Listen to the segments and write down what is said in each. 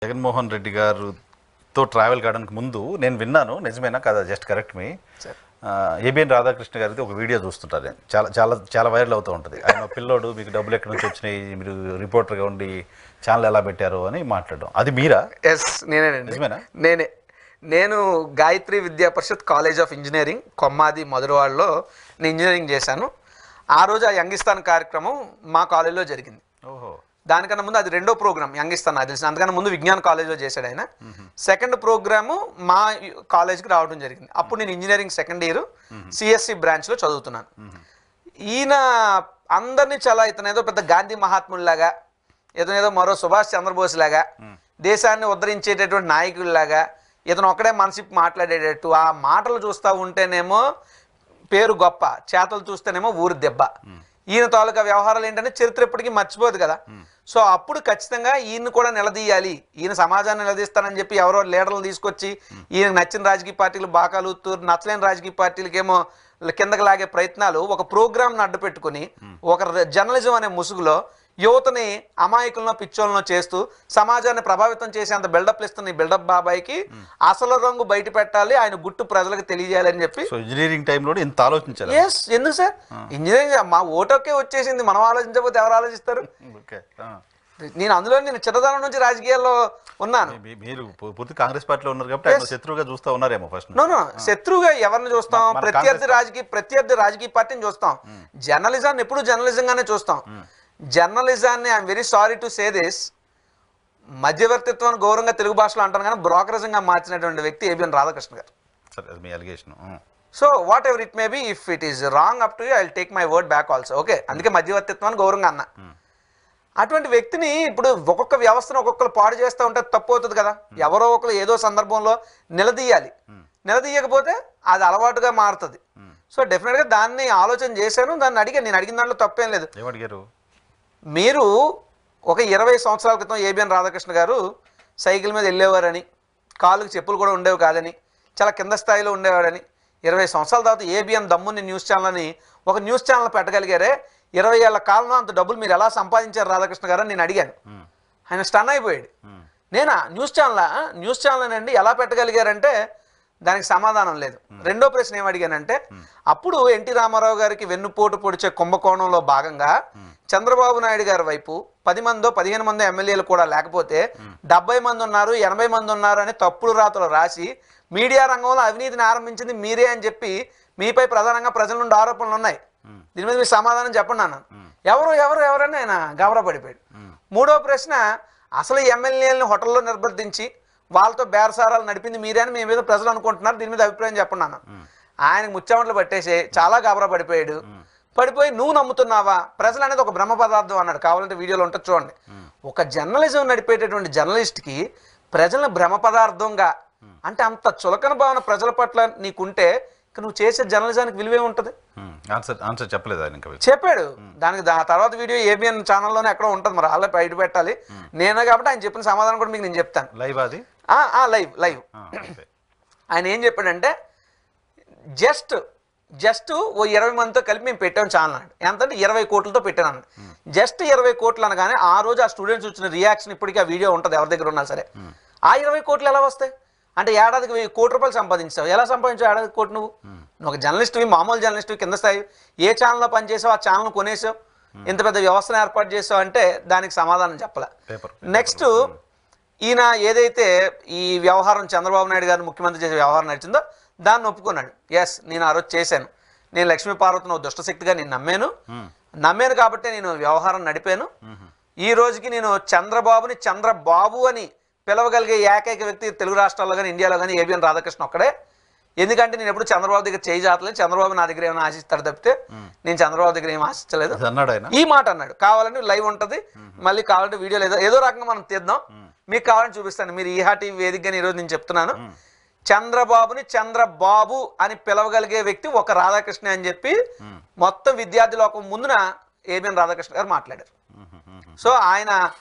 Jaganmohan Reddy గారుతో travel కావడానికి ముందు నేను విన్నాను, నిజమేనా కదా, జస్ట్ కరెక్ట్ మీ, ఏబిఎన్ రాధాకృష్ణ గారిది ఒక వీడియో చూస్తుంటారు నేను, చాలా చాలా చాలా వైరల్ అవుతూ ఉంటుంది. ఆయన పిల్లోడు మీకు డబ్బులు ఎక్కడి నుంచి వచ్చినాయి, మీరు రిపోర్టర్గా ఉండి ఛానల్ ఎలా పెట్టారు అని మాట్లాడడం, అది మీరా? ఎస్, నేనేనండి. నిజమేనా? నేను గాయత్రి విద్యా పరిషత్ కాలేజ్ ఆఫ్ ఇంజనీరింగ్ కొమ్మాది మధురవాడలో నేను ఇంజనీరింగ్ చేశాను. ఆ రోజు ఆ యంగిస్తాన్ కార్యక్రమం మా కాలేజీలో జరిగింది. ఓహో. దానికన్నా ముందు అది రెండో ప్రోగ్రామ్ యంగిస్తాన్ నాకు తెలిసిన, అందుకన్నా ముందు విజ్ఞాన్ కాలేజ్లో చేశాడు ఆయన. సెకండ్ ప్రోగ్రాము మా కాలేజ్కి రావడం జరిగింది. అప్పుడు నేను ఇంజనీరింగ్ సెకండ్ ఇయర్ సిఎస్సి బ్రాంచ్లో చదువుతున్నాను. ఈయన అందరినీ చాలా, ఇతను ఏదో పెద్ద గాంధీ మహాత్ముల్లాగా, ఇతనేదో మరో సుభాష్ చంద్రబోస్ లాగా, దేశాన్ని ఉద్ధరించేటటువంటి నాయకుల్లాగా ఇతను ఒక్కడే మనసిప్పి మాట్లాడేటట్టు, ఆ మాటలు చూస్తూ ఉంటేనేమో పేరు గొప్ప, చేతలు చూస్తేనేమో ఊరి దెబ్బ. ఈయన తాలూకా వ్యవహారాలు ఏంటంటే చరిత్ర ఎప్పటికీ మర్చిపోదు కదా. సో అప్పుడు ఖచ్చితంగా ఈయన్ని కూడా నిలదీయాలి, ఈయన సమాజాన్ని నిలదీస్తానని చెప్పి ఎవరో లీడర్లు తీసుకొచ్చి ఈయనకు నచ్చిన రాజకీయ పార్టీలు బాకాలు, నచ్చలేని రాజకీయ పార్టీలకేమో కిందకి లాగే ప్రయత్నాలు, ఒక ప్రోగ్రామ్ను అడ్డు పెట్టుకుని ఒక జర్నలిజం అనే ముసుగులో యువతని అమాయకులను పిచ్చోళ్ళను చేస్తూ సమాజాన్ని ప్రభావితం చేసే అంత బిల్డప్లు ఇస్తున్న ఈ బిల్డప్ బాబాయ్కి అసలు రంగు బయట పెట్టాలి, ఆయన గుట్టు ప్రజలకు తెలియజేయాలని చెప్పి ఇంజనీరింగ్ టైంలో ఇంత ఆలోచించాలి. ఎస్, ఎందుకు సార్, ఇంజనీరింగ్ మా ఓటోకే వచ్చేసింది, మనం ఆలోచించకపోతే ఎవరు ఆలోచిస్తారు? నేను అందులో నేను చిన్నతనం నుంచి రాజకీయాల్లో ఉన్నాను. మీరు పూర్తి కాంగ్రెస్ పార్టీలో ఉన్నారు కాబట్టి శత్రువుగా చూస్తూ ఉన్నారేమో ఫస్ట్. నో, శత్రువుగా ఎవరిని చూస్తాం? ప్రత్యర్థి రాజకీయ పార్టీని చూస్తాం. జర్నలిజాన్ని ఎప్పుడు జర్నలిజంగానే చూస్తాం. జర్నలిజాన్ని, I'm very sorry to say this, మధ్యవర్తిత్వాన్ని గౌరవంగా తెలుగు భాషలో అంటాను కానీ బ్రోకరేజంగా మార్చినటువంటి వ్యక్తి ఏబిఎన్ రాధాకృష్ణ గారు. So what ever it may be, if it is wrong up to you, I will take my word back also. Okay, అందుకే మధ్యవర్తిత్వాన్ని గౌరవంగా అన్నా. అటువంటి వ్యక్తిని ఇప్పుడు ఒక్కొక్క వ్యవస్థను ఒక్కొక్కరు పాడు చేస్తూ ఉంటే తప్పు అవుతుంది కదా. ఎవరో ఒకరు ఏదో సందర్భంలో నిలదీయాలి, నిలదీయకపోతే అది అలవాటుగా మారుతుంది. సో డెఫినెట్గా దాన్ని ఆలోచన చేశాను, దాన్ని అడిగాను. నేను అడిగిన దాంట్లో తప్పేం లేదు. ఏమడిగారు? మీరు ఒక 20 సంవత్సరాల క్రితం ఏబిఎన్ రాధాకృష్ణ గారు సైకిల్ మీద వెళ్ళేవారని, కాళ్ళకి చెప్పులు కూడా ఉండేవి కాదని, చాలా కింద స్థాయిలో ఉండేవారని, 20 సంవత్సరాల తర్వాత ఏబిఎన్ దమ్ముని న్యూస్ ఛానల్ అని ఒక న్యూస్ ఛానల్ పెట్టగలిగారే, 20 ఏళ్ల కాలంలో అంత డబ్బులు మీరు ఎలా సంపాదించారు రాధాకృష్ణ గారు అని నేను అడిగాను. ఆయన స్టన్ అయిపోయాడు. నేనా న్యూస్ ఛానల్ అండి ఎలా పెట్టగలిగారంటే దానికి సమాధానం లేదు. రెండో ప్రశ్న ఏమడిగానంటే, అప్పుడు ఎన్టీ రామారావు గారికి వెన్నుపోటు పొడిచే కుంభకోణంలో భాగంగా చంద్రబాబు నాయుడు గారి వైపు 10 మందో 15 మందో ఎమ్మెల్యేలు కూడా లేకపోతే 70 మంది ఉన్నారు, 80 మంది ఉన్నారు అని తప్పుడు రాతలు రాసి మీడియా రంగంలో అవినీతిని ఆరంభించింది మీరే అని చెప్పి మీపై ప్రధానంగా ప్రజల నుండి ఆరోపణలు ఉన్నాయి, దీని మీద మీరు సమాధానం చెప్పండి అన్నాను. ఎవరని ఆయన గాబరా పడిపోయాడు. మూడో ప్రశ్న, అసలు ఎమ్మెల్యేలను హోటల్లో నిర్బంధించి వాళ్ళతో బేరసారాలు నడిపింది మీరే అని మీ మీద ప్రజలు అనుకుంటున్నారు, దీని మీద అభిప్రాయం చెప్పండి అన్నాను. ఆయనకు ముచ్చామట్లు పట్టేసి చాలా గాబరా పడిపోయాడు. పడిపోయి నువ్వు నమ్ముతున్నావా, ప్రజలు అనేది ఒక బ్రహ్మ పదార్థం అన్నాడు. కావాలంటే వీడియోలో ఉంటుంది చూడండి. ఒక జర్నలిజం నడిపేటటువంటి జర్నలిస్ట్కి ప్రజలను భ్రమ పదార్థంగా అంటే అంత చులకన భావన ప్రజల పట్ల నీకుంటే నువ్వు చేసే జర్నలిజానికి విలువే ఉంటుంది. ఆన్సర్ చెప్పలేదు ఆయన, చెప్పాడు. దానికి తర్వాత వీడియో ఏబిఎన్ ఛానల్లోనే ఎక్కడో ఉంటుంది, మరి అలా బయట పెట్టాలి నేనే కాబట్టి ఆయన చెప్పిన సమాధానం కూడా మీకు నేను చెప్తాను. లైవ్ అది లైవ్ ఆయన ఏం చెప్పాడంటే, జస్ట్ ఓ 20 మందితో కలిపి మేము పెట్టాం ఛానల్ అండి. ఎంతంటే 20 కోట్లతో పెట్టాను. జస్ట్ 20 కోట్లు అనగానే ఆ రోజు ఆ స్టూడెంట్స్ వచ్చిన రియాక్షన్ ఇప్పటికీ ఆ వీడియో ఉంటుంది ఎవరి దగ్గర ఉన్నా సరే. ఆ 20 కోట్లు ఎలా వస్తాయి అంటే, ఏడాదికి 1000 కోట్ల రూపాయలు సంపాదించావు. ఎలా సంపాదించావు ఏడాదికి కోటి? నువ్వు ఒక జర్నలిస్ట్వి, మామూలు జర్నలిస్ట్వి, కింద స్థాయి ఏ ఛానల్లో పనిచేసావు, ఆ ఛానల్ కొనేసావు, ఇంత పెద్ద వ్యవస్థను ఏర్పాటు చేసావు అంటే దానికి సమాధానం చెప్పలే. నెక్స్ట్, ఈయన ఏదైతే ఈ వ్యవహారం చంద్రబాబు నాయుడు గారిని ముఖ్యమంత్రి చేసే వ్యవహారం నడిచిందో దాన్ని ఒప్పుకున్నాడు. ఎస్, నేను ఆ రోజు చేశాను, నేను లక్ష్మీపార్వతిని ఒక దుష్టశక్తిగా నేను నమ్మాను కాబట్టి నేను వ్యవహారం నడిపాను. ఈ రోజుకి నేను చంద్రబాబుని చంద్రబాబు అని పిలవగలిగే ఏకైక వ్యక్తి తెలుగు రాష్ట్రాల్లో కానీ ఇండియాలో కానీ ఏబిఎన్ రాధాకృష్ణ ఒక్కడే. ఎందుకంటే నేను ఎప్పుడు చంద్రబాబు దగ్గర చేయి జాతలేదు, చంద్రబాబు నా దగ్గర ఏమైనా ఆశిస్తాడు తప్పితే నేను చంద్రబాబు దగ్గర ఏమి ఆశించలేదు. ఈ మాట అన్నాడు. కావాలంటే లైవ్ ఉంటుంది, మళ్ళీ కావాలంటే వీడియోలు ఏదో రకంగా మనం తీద్దాం, మీకు కావాలని చూపిస్తాను. మీరు ఈహా టీవీ వేదికగా ఈరోజు నేను చెప్తున్నాను, చంద్రబాబుని చంద్రబాబు అని పిలవగలిగే వ్యక్తి ఒక రాధాకృష్ణ అని చెప్పి మొత్తం విద్యార్థి లోకం ముందున ఏబిఎన్ రాధాకృష్ణ గారు మాట్లాడారు. సో ఆయన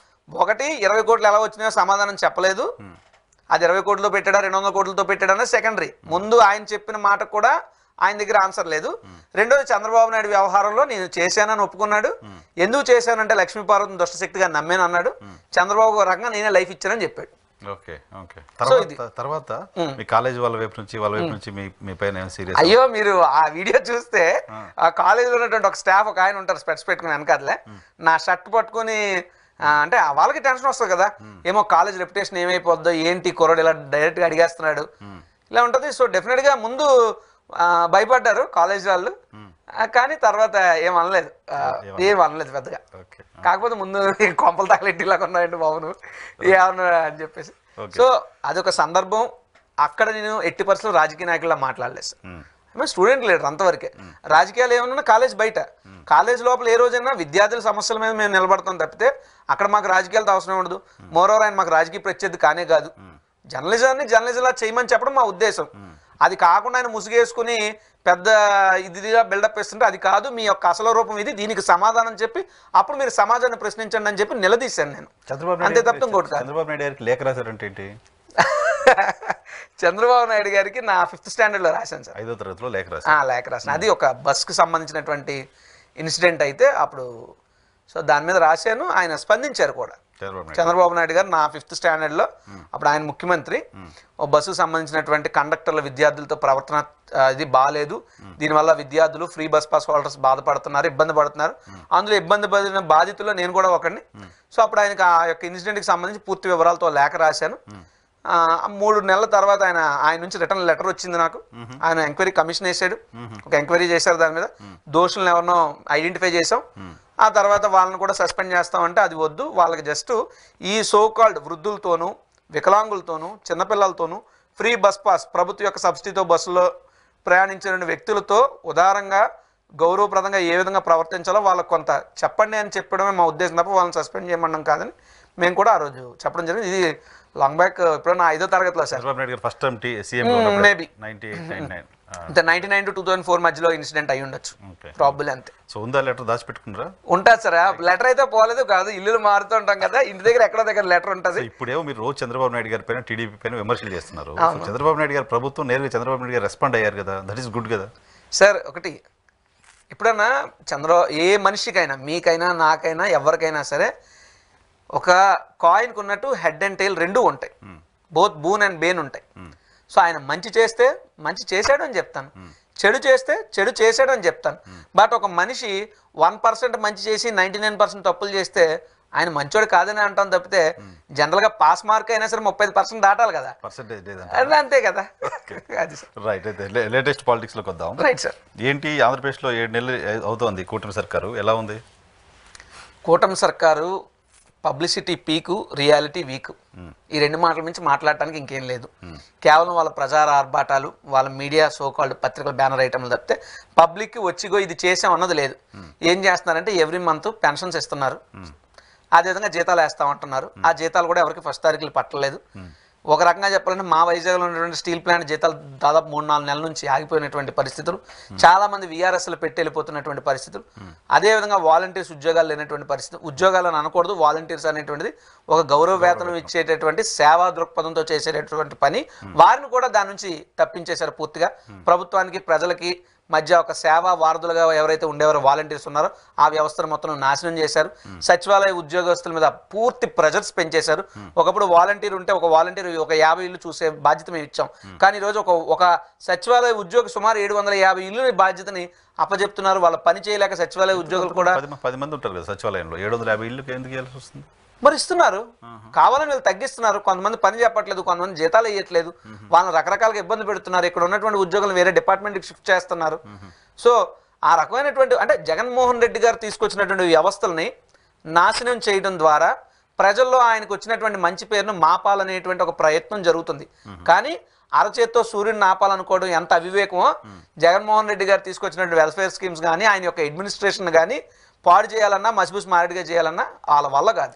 20 కోట్లు ఎలా వచ్చినాయో సమాధానం చెప్పలేదు. అది 20 కోట్లతో పెట్టాడా 200 కోట్లతో పెట్టాడా అనేది సెకండరీ. ముందు ఆయన చెప్పిన మాట కూడా ఆయన దగ్గర ఆన్సర్ లేదు. రెండోది, చంద్రబాబు నాయుడు వ్యవహారంలో నేను చేశానని ఒప్పుకున్నాడు. ఎందుకు చేశానంటే లక్ష్మీపార్వతిని దుష్టశక్తిగా నమ్మాను అన్నాడు. చంద్రబాబు రకంగా నేనే లైఫ్ ఇచ్చానని చెప్పాడు. Okay okay. తర్వాత మీ కాలేజ్ వాళ్ళ వైపు నుంచి మీ పైన సీరియస్? అయ్యో, మీరు ఆ వీడియో చూస్తే ఆ కాలేజీలో ఉన్నటువంటి ఒక స్టాఫ్ ఒక ఆయన ఉంటారు స్పెట్స్ పెట్టుకుని వెనకాలే, నా షర్ట్ పట్టుకుని అంటే వాళ్ళకి టెన్షన్ వస్తుంది కదా, ఏమో కాలేజ్ రెప్యుటేషన్ ఏమైపోద్దో ఏంటి కుర్రాడు ఇలా డైరెక్ట్గా అడిగేస్తున్నాడు ఇలా ఉంటుంది. సో డెఫినెట్గా ముందు భయపడ్డారు కాలేజ్ వాళ్ళు, కానీ తర్వాత ఏమనలేదు పెద్దగా. కాకపోతే ముందు కొంపలు తగలెట్టిలాగా ఉన్నాయండి బాబును ఏమన్నా అని చెప్పేసి. సో అదొక సందర్భం. అక్కడ నేను ఎట్టి పరిస్థితుల్లో రాజకీయ నాయకుల్లా మాట్లాడలేదు సార్, స్టూడెంట్ లీడర్ అంతవరకే. రాజకీయాలు ఏమన్నా కాలేజ్ బయట, కాలేజ్ లోపల ఏ రోజైనా విద్యార్థుల సమస్యల మీద మేము నిలబడతాం తప్పితే అక్కడ మాకు రాజకీయాలతో అవసరం ఉండదు. మోరోవర్ ఆయన మాకు రాజకీయ ప్రత్యర్థి కానే కాదు, జర్నలిజంలా చేయమని చెప్పడం మా ఉద్దేశం. అది కాకుండా ఆయన ముసుగేసుకుని పెద్ద ఇదిగా బిల్డప్ ఇస్తుంటే అది కాదు, మీ యొక్క అసలు రూపం ఇది, దీనికి సమాధానం చెప్పి అప్పుడు మీరు సమాజాన్ని ప్రశ్నించండి అని చెప్పి నిలదీశాను నేను. అంతే తప్ప ఇంకోటి కాదు. చంద్రబాబు నాయుడు గారికి లేఖ రాశారంటే ఏంటి? చంద్రబాబు నాయుడు గారికి నా 5th స్టాండర్డ్లో రాశాను సార్, 5వ తరగతిలో లేఖ రాశాను. అది ఒక బస్కి సంబంధించినటువంటి ఇన్సిడెంట్ అయితే అప్పుడు సో దాని మీద రాశాను. ఆయన స్పందించారు కూడా, చంద్రబాబు నాయుడు గారు. నా 5th స్టాండర్డ్లో అప్పుడు ఆయన ముఖ్యమంత్రి, ఓ బస్సుకు సంబంధించినటువంటి కండక్టర్ల విద్యార్థులతో ప్రవర్తన ఇది బాగాలేదు, దీనివల్ల విద్యార్థులు ఫ్రీ బస్ పాస్ హోల్డర్స్ బాధపడుతున్నారు, ఇబ్బంది పడుతున్నారు, అందులో ఇబ్బంది పడిన బాధితుల్లో నేను కూడా ఒకడిని. సో అప్పుడు ఆయనకి ఆ యొక్క ఇన్సిడెంట్కి సంబంధించి పూర్తి వివరాలతో లేఖ రాశాను. 3 నెలల తర్వాత ఆయన నుంచి రిటర్న్ లెటర్ వచ్చింది నాకు. ఆయన ఎంక్వైరీ కమిషన్ వేసాడు, ఒక ఎంక్వైరీ చేశారు, దాని మీద దోషులను ఎవరినో ఐడెంటిఫై చేసాం. ఆ తర్వాత వాళ్ళని కూడా సస్పెండ్ చేస్తామంటే అది వద్దు, వాళ్ళకి జస్ట్ ఈ సోకాల్డ్ వృద్ధులతోనూ వికలాంగులతోనూ చిన్నపిల్లలతోనూ ఫ్రీ బస్ పాస్ ప్రభుత్వ యొక్క సబ్సిడీతో బస్సులో ప్రయాణించిన వ్యక్తులతో ఉదారంగా గౌరవప్రదంగా ఏ విధంగా ప్రవర్తించాలో వాళ్ళకు కొంత చెప్పండి అని చెప్పడమే మా ఉద్దేశం తప్ప వాళ్ళని సస్పెండ్ చేయమడం కాదని మేము కూడా ఆ రోజు చెప్పడం జరిగింది. ఇది లాంగ్ బ్యాక్ ఇప్పుడు నా 5వ తరగతిలో సార్, మేబీ 99 to 2004 మధ్యలో ఇన్సిడెంట్ అయ్యి ఉండొచ్చు ప్రాబుల్. అంతే. సో ఉందా లెటర్ దాచిపెట్టుకున్నారా? ఉంటుంది సార్, లెటర్ అయితే పోలేదు కాదు, ఇల్లు మారుతూ ఉంటాం కదా, ఇంటి దగ్గర ఎక్కడో దగ్గర లెటర్ ఉంటుంది. ఇప్పుడేమో మీరు రోజు చంద్రబాబు నాయుడు గారి పైన టీడీపీ పైన విమర్శలు చేస్తున్నారు. చంద్రబాబు నాయుడు గారు ప్రభుత్వం నేరుగా చంద్రబాబు నాయుడు గారు రెస్పాండ్ అయ్యారు కదా, దట్ ఈస్ గుడ్ కదా సార్. ఒకటి ఎప్పుడన్నా ఏ మనిషికైనా, మీకైనా నాకైనా ఎవరికైనా సరే ఒక కాయిన్కి ఉన్నట్టు హెడ్ అండ్ టైల్ రెండూ ఉంటాయి, బోత్ బూన్ అండ్ బేన్ ఉంటాయి. సో ఆయన మంచి చేస్తే మంచి చేశాడు అని చెప్తాను, చెడు చేస్తే చెడు చేశాడు అని చెప్తాను. బట్ ఒక మనిషి 1% మంచి చేసి 99% తప్పులు చేస్తే ఆయన మంచోడు కాదని అంటాం తప్పితే జనరల్గా పాస్ మార్క్ అయినా సరే 35% దాటాలి కదా, అంతే కదా. రైట్. అయితే లేటెస్ట్ పాలిటిక్స్లోకి వద్దాం. Right sir. ఏంటి ఆంధ్రప్రదేశ్లో 7 నెలలు అవుతోంది కూటమి సర్కారు, ఎలా ఉంది? కూటమి సర్కారు పబ్లిసిటీ పీకు, రియాలిటీ వీకు, ఈ 2 మాటల నుంచి మాట్లాడటానికి ఇంకేం లేదు. కేవలం వాళ్ళ ప్రచార ఆర్భాటాలు, వాళ్ళ మీడియా సోకాల్డ్ పత్రికల బ్యానర్ ఐటమ్లు తప్పితే పబ్లిక్కి వచ్చిగో ఇది చేసాం అన్నది లేదు. ఏం చేస్తున్నారంటే ఎవ్రీ మంత్ పెన్షన్స్ ఇస్తున్నారు, అదేవిధంగా జీతాలు వేస్తామంటున్నారు. ఆ జీతాలు కూడా ఎవరికి 1st తారీఖులు పట్టలేదు. ఒక రకంగా చెప్పాలంటే మా వైజాగ్లో ఉన్నటువంటి స్టీల్ ప్లాంట్ జీతాలు దాదాపు 3-4 నెలల నుంచి ఆగిపోయినటువంటి పరిస్థితులు, చాలామంది వీఆర్ఎస్లు పెట్టి వెళ్ళిపోతున్నటువంటి పరిస్థితులు, అదేవిధంగా వాలంటీర్స్ ఉద్యోగాలు లేనటువంటి పరిస్థితి. ఉద్యోగాలు అని అనకూడదు, వాలంటీర్స్ అనేటువంటిది ఒక గౌరవ వేతనం ఇచ్చేటటువంటి సేవా దృక్పథంతో చేసేటటువంటి పని. వారిని కూడా దాని నుంచి తప్పించేశారు పూర్తిగా. ప్రభుత్వానికి ప్రజలకి మధ్య ఒక సేవా వారధులుగా ఎవరైతే ఉండేవారో వాలంటీర్స్ ఉన్నారో ఆ వ్యవస్థను మొత్తం నాశనం చేశారు. సచివాలయ ఉద్యోగస్తుల మీద పూర్తి ప్రెజర్స్ పెంచేశారు. ఒకప్పుడు వాలంటీర్ ఉంటే ఒక వాలంటీర్ ఒక 50 ఇళ్ళు చూసే బాధ్యత మేము ఇచ్చాం, కానీ ఈరోజు ఒక సచివాలయ ఉద్యోగి సుమారు 750 ఇళ్ళ బాధ్యతని అప్పచెప్తున్నారు. వాళ్ళ పని చేయలేక సచివాలయ ఉద్యోగులు కూడా 10 మంది ఉంటారు కదా సచివాలయంలో, 750 ఇళ్ళకి ఎందుకు ఇవ్వాల్సి వస్తుంది? మరి ఇస్తున్నారు, కావాలని వీళ్ళు తగ్గిస్తున్నారు. కొంతమంది పని చెప్పట్లేదు, కొంతమంది జీతాలు ఇవ్వట్లేదు, వాళ్ళని రకరకాలుగా ఇబ్బంది పెడుతున్నారు. ఇక్కడ ఉన్నటువంటి ఉద్యోగులు వేరే డిపార్ట్మెంట్కి షిఫ్ట్ చేస్తున్నారు. సో ఆ రకమైనటువంటి అంటే జగన్మోహన్ రెడ్డి గారు తీసుకొచ్చినటువంటి వ్యవస్థల్ని నాశనం చేయడం ద్వారా ప్రజల్లో ఆయనకు వచ్చినటువంటి మంచి పేరును మాపాలనేటువంటి ఒక ప్రయత్నం జరుగుతుంది. కానీ అరచేత్తో సూర్యుడిని ఆపాలనుకోవడం ఎంత అవివేకమో, జగన్మోహన్ రెడ్డి గారు తీసుకొచ్చినటువంటి వెల్ఫేర్ స్కీమ్స్ కానీ ఆయన యొక్క అడ్మినిస్ట్రేషన్ కానీ పాడు చేయాలన్నా, మసిబూసి మారేడుగా చేయాలన్నా వాళ్ళ వల్ల కాదు.